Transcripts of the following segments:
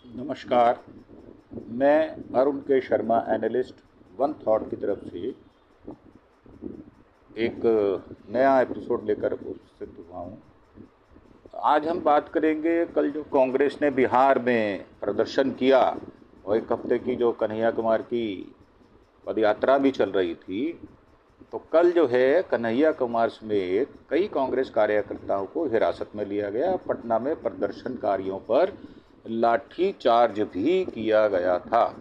नमस्कार। मैं अरुण के शर्मा एनालिस्ट वन थॉट की तरफ से एक नया एपिसोड लेकर उपस्थित हुआ हूँ। आज हम बात करेंगे कल जो कांग्रेस ने बिहार में प्रदर्शन किया और एक हफ्ते की जो कन्हैया कुमार की पदयात्रा भी चल रही थी, तो कल जो है कन्हैया कुमार समेत कई कांग्रेस कार्यकर्ताओं को हिरासत में लिया गया। पटना में प्रदर्शनकारियों पर लाठी चार्ज भी किया गया था।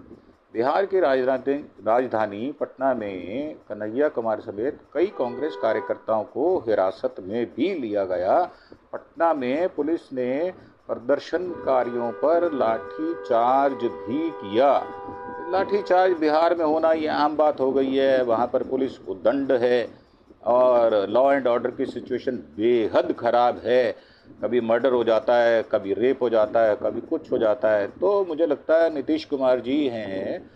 बिहार की राजधानी पटना में कन्हैया कुमार समेत कई कांग्रेस कार्यकर्ताओं को हिरासत में भी लिया गया। पटना में पुलिस ने प्रदर्शनकारियों पर लाठी चार्ज भी किया। लाठीचार्ज बिहार में होना ये आम बात हो गई है। वहाँ पर पुलिस उद्दंड है और लॉ एंड ऑर्डर की सिचुएशन बेहद ख़राब है। कभी मर्डर हो जाता है, कभी रेप हो जाता है, कभी कुछ हो जाता है। तो मुझे लगता है नीतीश कुमार जी हैं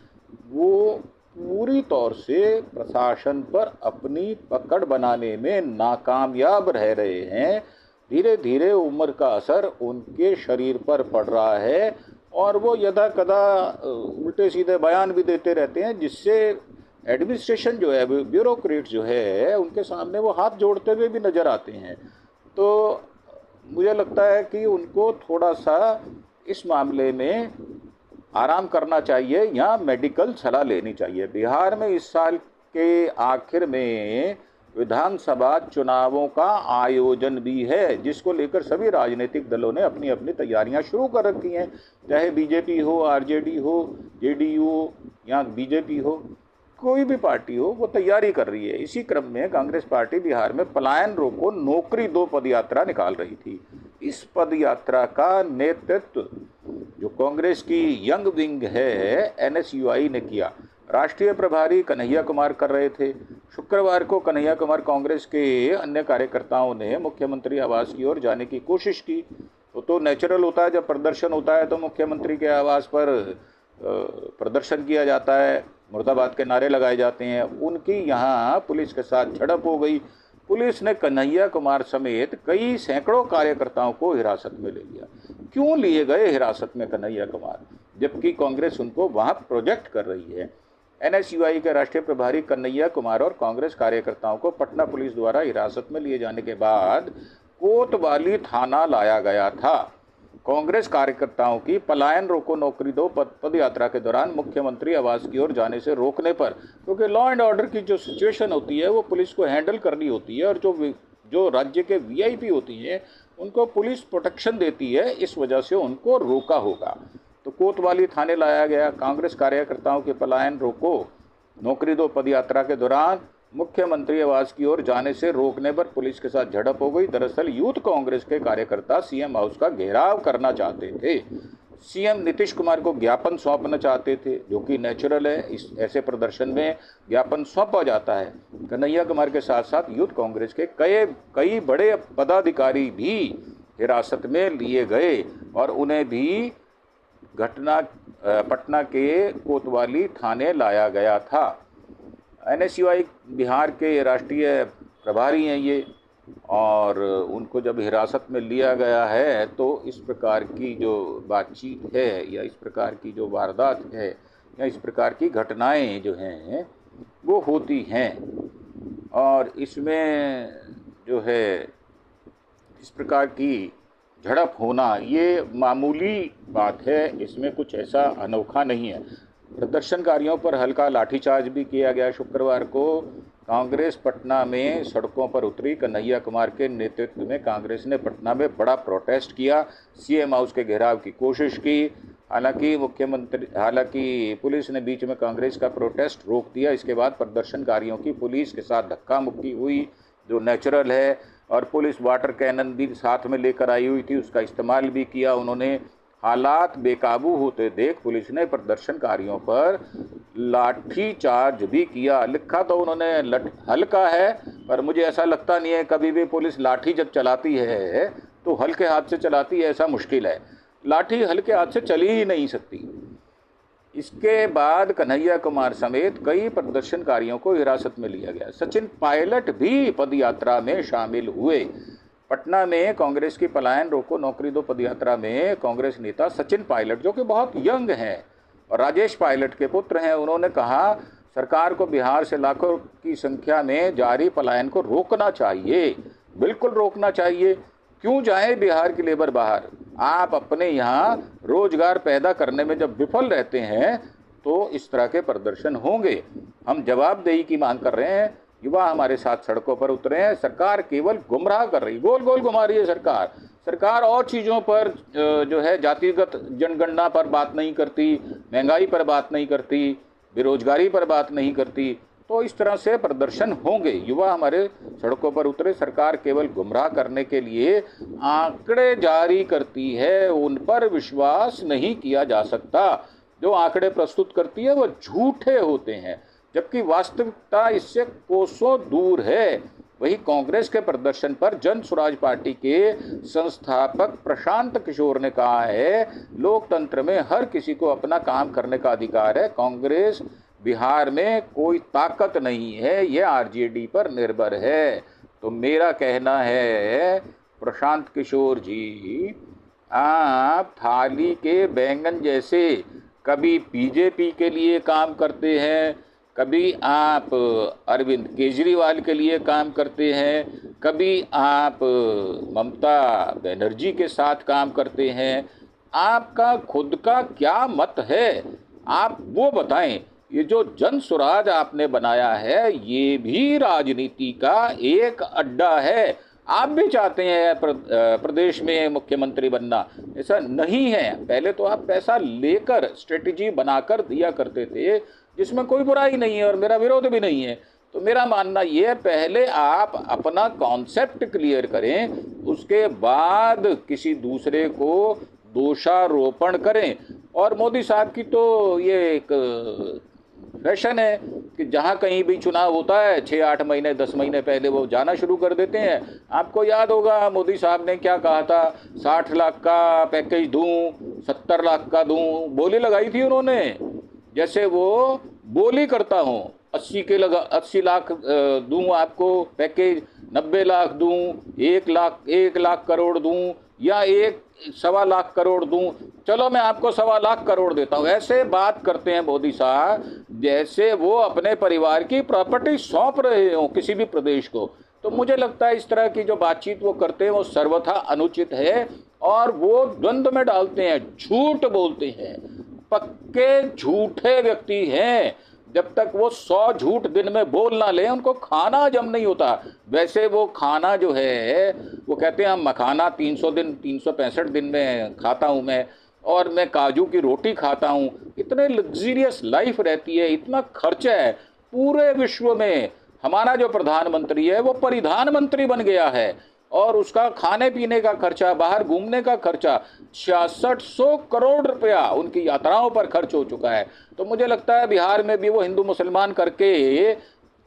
वो पूरी तौर से प्रशासन पर अपनी पकड़ बनाने में नाकामयाब रह रहे हैं। धीरे धीरे उम्र का असर उनके शरीर पर पड़ रहा है और वो यदा कदा उल्टे सीधे बयान भी देते रहते हैं, जिससे एडमिनिस्ट्रेशन जो है, ब्यूरोक्रेट जो है, उनके सामने वो हाथ जोड़ते हुए भी नज़र आते हैं। तो मुझे लगता है कि उनको थोड़ा सा इस मामले में आराम करना चाहिए या मेडिकल सलाह लेनी चाहिए। बिहार में इस साल के आखिर में विधानसभा चुनावों का आयोजन भी है, जिसको लेकर सभी राजनीतिक दलों ने अपनी अपनी तैयारियां शुरू कर रखी हैं। चाहे बीजेपी हो, आरजेडी हो, जेडीयू या बीजेपी हो, कोई भी पार्टी हो, वो तैयारी कर रही है। इसी क्रम में कांग्रेस पार्टी बिहार में पलायन रोको नौकरी दो पदयात्रा निकाल रही थी। इस पदयात्रा का नेतृत्व जो कांग्रेस की यंग विंग है एनएसयूआई ने किया। राष्ट्रीय प्रभारी कन्हैया कुमार कर रहे थे। शुक्रवार को कन्हैया कुमार कांग्रेस के अन्य कार्यकर्ताओं ने मुख्यमंत्री आवास की ओर जाने की कोशिश की। तो नेचुरल होता है, जब प्रदर्शन होता है तो मुख्यमंत्री के आवास पर प्रदर्शन किया जाता है, मुर्दाबाद के नारे लगाए जाते हैं। उनकी यहाँ पुलिस के साथ झड़प हो गई। पुलिस ने कन्हैया कुमार समेत कई सैकड़ों कार्यकर्ताओं को हिरासत में ले लिया। क्यों लिए गए हिरासत में कन्हैया कुमार, जबकि कांग्रेस उनको वहाँ प्रोजेक्ट कर रही है? एनएसयूआई के राष्ट्रीय प्रभारी कन्हैया कुमार और कांग्रेस कार्यकर्ताओं को पटना पुलिस द्वारा हिरासत में लिए जाने के बाद कोतवाली थाना लाया गया था। कांग्रेस कार्यकर्ताओं की पलायन रोको नौकरी दो पदयात्रा के दौरान मुख्यमंत्री आवास की ओर जाने से रोकने पर, क्योंकि लॉ एंड ऑर्डर की जो सिचुएशन होती है वो पुलिस को हैंडल करनी होती है, और जो राज्य के वीआईपी होती हैं उनको पुलिस प्रोटेक्शन देती है, इस वजह से उनको रोका होगा। तो कोतवाली थाने लाया गया। कांग्रेस कार्यकर्ताओं के पलायन रोको नौकरी दो पदयात्रा के दौरान मुख्यमंत्री आवास की ओर जाने से रोकने पर पुलिस के साथ झड़प हो गई। दरअसल यूथ कांग्रेस के कार्यकर्ता सीएम हाउस का घेराव करना चाहते थे। सीएम नीतीश कुमार को ज्ञापन सौंपना चाहते थे, जो कि नेचुरल है। इस ऐसे प्रदर्शन में ज्ञापन सौंपा जाता है। कन्हैया कुमार के साथ साथ यूथ कांग्रेस के कई बड़े पदाधिकारी भी हिरासत में लिए गए और उन्हें भी पटना के कोतवाली थाने लाया गया था। एनएसयूआई बिहार के राष्ट्रीय प्रभारी हैं ये, और उनको जब हिरासत में लिया गया है तो इस प्रकार की जो बातचीत है या इस प्रकार की जो वारदात है या इस प्रकार की घटनाएं जो हैं वो होती हैं। और इसमें जो है इस प्रकार की झड़प होना ये मामूली बात है, इसमें कुछ ऐसा अनोखा नहीं है। प्रदर्शनकारियों पर हल्का लाठीचार्ज भी किया गया। शुक्रवार को कांग्रेस पटना में सड़कों पर उतरी। कन्हैया कुमार के नेतृत्व में कांग्रेस ने पटना में बड़ा प्रोटेस्ट किया, सीएम हाउस के घेराव की कोशिश की। हालांकि पुलिस ने बीच में कांग्रेस का प्रोटेस्ट रोक दिया। इसके बाद प्रदर्शनकारियों की पुलिस के साथ धक्का मुक्की हुई, जो नेचुरल है, और पुलिस वाटर कैनन भी साथ में लेकर आई हुई थी, उसका इस्तेमाल भी किया उन्होंने। हालात बेकाबू होते देख पुलिस ने प्रदर्शनकारियों पर लाठी चार्ज भी किया। लिखा तो उन्होंने हल्का है, पर मुझे ऐसा लगता नहीं है कभी भी पुलिस लाठी जब चलाती है तो हल्के हाथ से चलाती है, ऐसा मुश्किल है। लाठी हल्के हाथ से चली ही नहीं सकती। इसके बाद कन्हैया कुमार समेत कई प्रदर्शनकारियों को हिरासत में लिया गया। सचिन पायलट भी पदयात्रा में शामिल हुए। पटना में कांग्रेस की पलायन रोको नौकरी दो पदयात्रा में कांग्रेस नेता सचिन पायलट, जो कि बहुत यंग हैं और राजेश पायलट के पुत्र हैं, उन्होंने कहा सरकार को बिहार से लाखों की संख्या में जारी पलायन को रोकना चाहिए। बिल्कुल रोकना चाहिए। क्यों जाए बिहार की लेबर बाहर? आप अपने यहाँ रोजगार पैदा करने में जब विफल रहते हैं तो इस तरह के प्रदर्शन होंगे। हम जवाबदेही की मांग कर रहे हैं। युवा हमारे साथ सड़कों पर उतरे हैं। सरकार केवल गुमराह कर रही, गोल गोल घुमा रही है सरकार और चीज़ों पर जो है जातिगत जनगणना पर बात नहीं करती, महंगाई पर बात नहीं करती, बेरोजगारी पर बात नहीं करती। तो इस तरह से प्रदर्शन होंगे। युवा हमारे सड़कों पर उतरे। सरकार केवल गुमराह करने के लिए आंकड़े जारी करती है, उन पर विश्वास नहीं किया जा सकता। जो आंकड़े प्रस्तुत करती है वो झूठे होते हैं, जबकि वास्तविकता इससे कोसों दूर है। वही कांग्रेस के प्रदर्शन पर जन स्वराज पार्टी के संस्थापक प्रशांत किशोर ने कहा है, लोकतंत्र में हर किसी को अपना काम करने का अधिकार है। कांग्रेस बिहार में कोई ताकत नहीं है, यह आरजेडी पर निर्भर है। तो मेरा कहना है प्रशांत किशोर जी, आप थाली के बैंगन जैसे कभी बीजेपी के लिए काम करते हैं, कभी आप अरविंद केजरीवाल के लिए काम करते हैं, कभी आप ममता बनर्जी के साथ काम करते हैं। आपका खुद का क्या मत है, आप वो बताएं। ये जो जन स्वराज आपने बनाया है ये भी राजनीति का एक अड्डा है। आप भी चाहते हैं प्रदेश में मुख्यमंत्री बनना, ऐसा नहीं है। पहले तो आप पैसा लेकर स्ट्रेटेजी बनाकर दिया करते थे, जिसमें कोई बुराई नहीं है और मेरा विरोध भी नहीं है। तो मेरा मानना ये है, पहले आप अपना कॉन्सेप्ट क्लियर करें, उसके बाद किसी दूसरे को दोषारोपण करें। और मोदी साहब की तो ये एक फैशन है कि जहाँ कहीं भी चुनाव होता है 6-8 महीने 10 महीने पहले वो जाना शुरू कर देते हैं। आपको याद होगा मोदी साहब ने क्या कहा था, 60 लाख का पैकेज दूं, 70 लाख का दूं, बोली लगाई थी उन्होंने। जैसे वो बोली करता हूँ, 80 लाख दूं आपको पैकेज, 90 लाख दूं, 1 लाख करोड़ दूं, या 1.25 लाख करोड़ दूं, चलो मैं आपको 1.25 लाख करोड़ देता हूं। ऐसे बात करते हैं मोदी साहब जैसे वो अपने परिवार की प्रॉपर्टी सौंप रहे हो किसी भी प्रदेश को। तो मुझे लगता है इस तरह की जो बातचीत वो करते हैं वो सर्वथा अनुचित है और वो द्वंद्व में डालते हैं, झूठ बोलते हैं, पक्के झूठे व्यक्ति हैं। जब तक वो 100 झूठ दिन में बोल ना ले उनको खाना हजम नहीं होता। वैसे वो खाना जो है वो कहते हैं हम मखाना 365 दिन में खाता हूँ मैं, और मैं काजू की रोटी खाता हूँ। इतने लग्जरियस लाइफ रहती है, इतना खर्चा है। पूरे विश्व में हमारा जो प्रधानमंत्री है वो परिधान मंत्री बन गया है और उसका खाने पीने का खर्चा, बाहर घूमने का खर्चा 6600 करोड़ रुपया उनकी यात्राओं पर खर्च हो चुका है। तो मुझे लगता है बिहार में भी वो हिंदू मुसलमान करके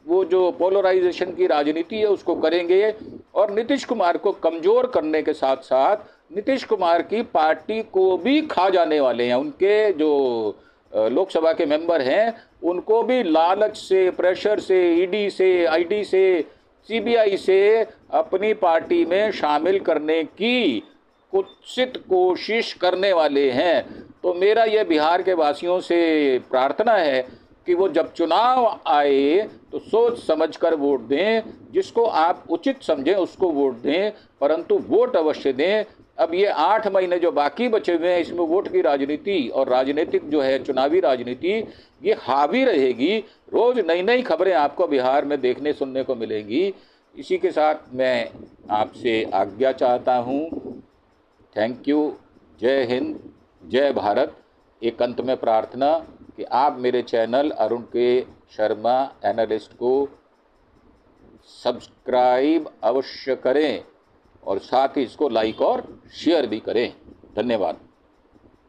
वो जो पोलराइजेशन की राजनीति है उसको करेंगे और नीतीश कुमार को कमज़ोर करने के साथ साथ नीतीश कुमार की पार्टी को भी खा जाने वाले हैं। उनके जो लोकसभा के मेंबर हैं उनको भी लालच से, प्रेशर से, ईडी से, आईडी से, सीबीआई से अपनी पार्टी में शामिल करने की कुत्सित कोशिश करने वाले हैं। तो मेरा यह बिहार के वासियों से प्रार्थना है कि वो जब चुनाव आए तो सोच समझकर वोट दें, जिसको आप उचित समझें उसको वोट दें, परंतु वोट अवश्य दें। अब ये 8 महीने जो बाकी बचे हुए हैं इसमें वोट की राजनीति और राजनीतिक जो है चुनावी राजनीति ये हावी रहेगी। रोज नई नई खबरें आपको बिहार में देखने सुनने को मिलेंगी। इसी के साथ मैं आपसे आज्ञा चाहता हूँ। Thank you. जय हिंद, जय भारत। एक अंत में प्रार्थना कि आप मेरे चैनल अरुण के शर्मा एनालिस्ट को सब्सक्राइब अवश्य करें और साथ ही इसको लाइक और शेयर भी करें। धन्यवाद।